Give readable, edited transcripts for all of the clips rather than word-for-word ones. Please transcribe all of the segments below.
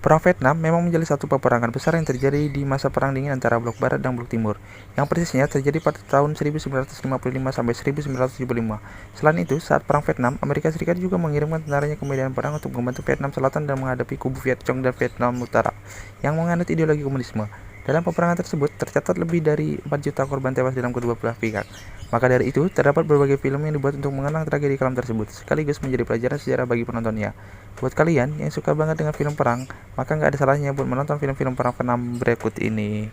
Perang Vietnam memang menjadi satu peperangan besar yang terjadi di masa Perang Dingin antara Blok Barat dan Blok Timur, yang persisnya terjadi pada tahun 1955 sampai 1975. Selain itu, saat Perang Vietnam, Amerika Serikat juga mengirimkan tentaranya ke medan perang untuk membantu Vietnam Selatan dan menghadapi kubu Viet Cong dan Vietnam Utara, yang menganut ideologi komunisme. Dalam peperangan tersebut, tercatat lebih dari 4 juta korban tewas dalam kedua belah pihak. Maka dari itu, terdapat berbagai film yang dibuat untuk mengenang tragedi kelam tersebut, sekaligus menjadi pelajaran sejarah bagi penontonnya. Buat kalian yang suka banget dengan film perang, maka nggak ada salahnya buat menonton film-film perang Vietnam berikut ini.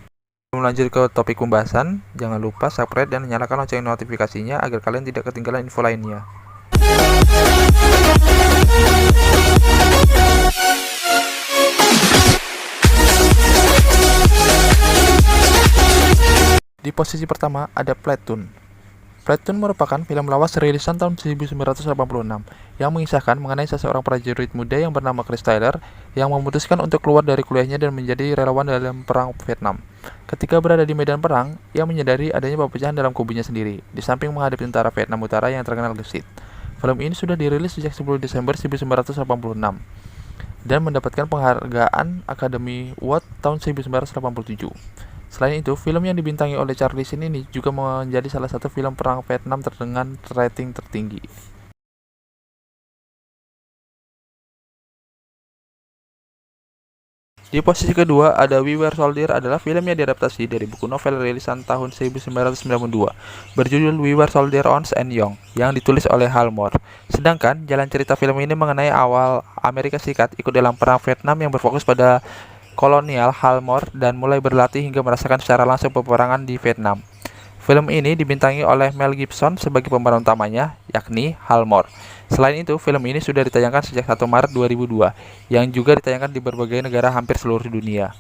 Sebelum lanjut ke topik pembahasan, jangan lupa subscribe dan nyalakan lonceng notifikasinya agar kalian tidak ketinggalan info lainnya. Di posisi pertama ada Platoon. Platoon merupakan film lawas rilisan tahun 1986 yang mengisahkan mengenai seseorang prajurit muda yang bernama Chris Taylor yang memutuskan untuk keluar dari kuliahnya dan menjadi relawan dalam perang Vietnam. Ketika berada di medan perang, ia menyadari adanya perpecahan dalam kubunya sendiri, di samping menghadapi tentara Vietnam Utara yang terkenal gesit. Film ini sudah dirilis sejak 10 Desember 1986 dan mendapatkan penghargaan Academy Award tahun 1987. Selain itu, film yang dibintangi oleh Charlie Sheen ini juga menjadi salah satu film perang Vietnam dengan rating tertinggi. Di posisi kedua ada We Were Soldier, adalah film yang diadaptasi dari buku novel rilisan tahun 1992 berjudul We Were Soldier Old and Young yang ditulis oleh Hal Moore. Sedangkan jalan cerita film ini mengenai awal Amerika Serikat ikut dalam perang Vietnam yang berfokus pada kolonial Hal Moore dan mulai berlatih hingga merasakan secara langsung peperangan di Vietnam. Film ini dibintangi oleh Mel Gibson sebagai pemeran utamanya, yakni Hal Moore. Selain itu, film ini sudah ditayangkan sejak 1 Maret 2002, yang juga ditayangkan di berbagai negara hampir seluruh dunia.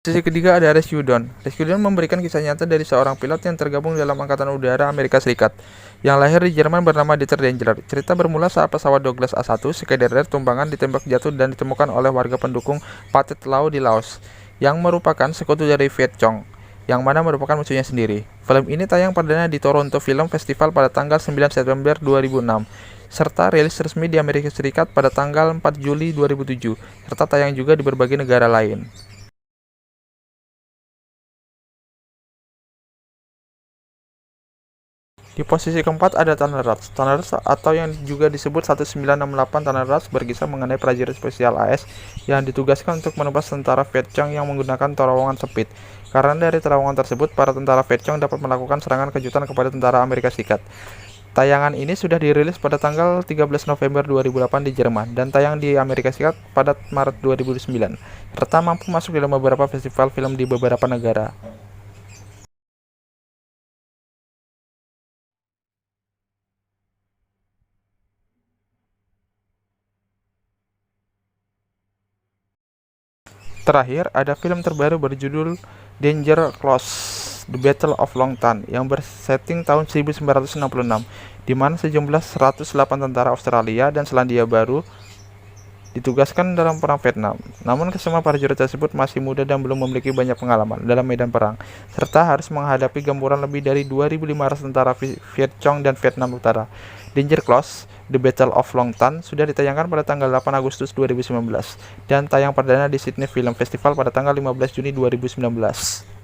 Sisi ketiga ada Rescue Dawn. Rescue Dawn memberikan kisah nyata dari seorang pilot yang tergabung dalam Angkatan Udara Amerika Serikat, yang lahir di Jerman bernama Dieter Danger. Cerita bermula saat pesawat Douglas A-1 Skydiver tumpangan ditembak jatuh dan ditemukan oleh warga pendukung Pathet Lao di Laos, yang merupakan sekutu dari Viet Cong, yang mana merupakan musuhnya sendiri. Film ini tayang perdana di Toronto Film Festival pada tanggal 9 September 2006, serta rilis resmi di Amerika Serikat pada tanggal 4 Juli 2007, serta tayang juga di berbagai negara lain. Di posisi keempat ada Tunnel Rats. Tunnel Rats atau yang juga disebut 1968 Tunnel Rats berkisah mengenai prajurit spesial AS yang ditugaskan untuk menebas tentara Viet Cong yang menggunakan terowongan sempit. Karena dari terowongan tersebut, para tentara Viet Cong dapat melakukan serangan kejutan kepada tentara Amerika Serikat. Tayangan ini sudah dirilis pada tanggal 13 November 2008 di Jerman dan tayang di Amerika Serikat pada Maret 2009, serta mampu masuk dalam beberapa festival film di beberapa negara. Terakhir, ada film terbaru berjudul Danger Close: The Battle of Long Tan yang bersetting tahun 1966, di mana sejumlah 108 tentara Australia dan Selandia Baru ditugaskan dalam perang Vietnam. Namun kesemua prajurit tersebut masih muda dan belum memiliki banyak pengalaman dalam medan perang, serta harus menghadapi gempuran lebih dari 2.500 tentara Viet Cong dan Vietnam Utara. Danger Close: The Battle of Long Tan sudah ditayangkan pada tanggal 8 Agustus 2019 dan tayang perdana di Sydney Film Festival pada tanggal 15 Juni 2019.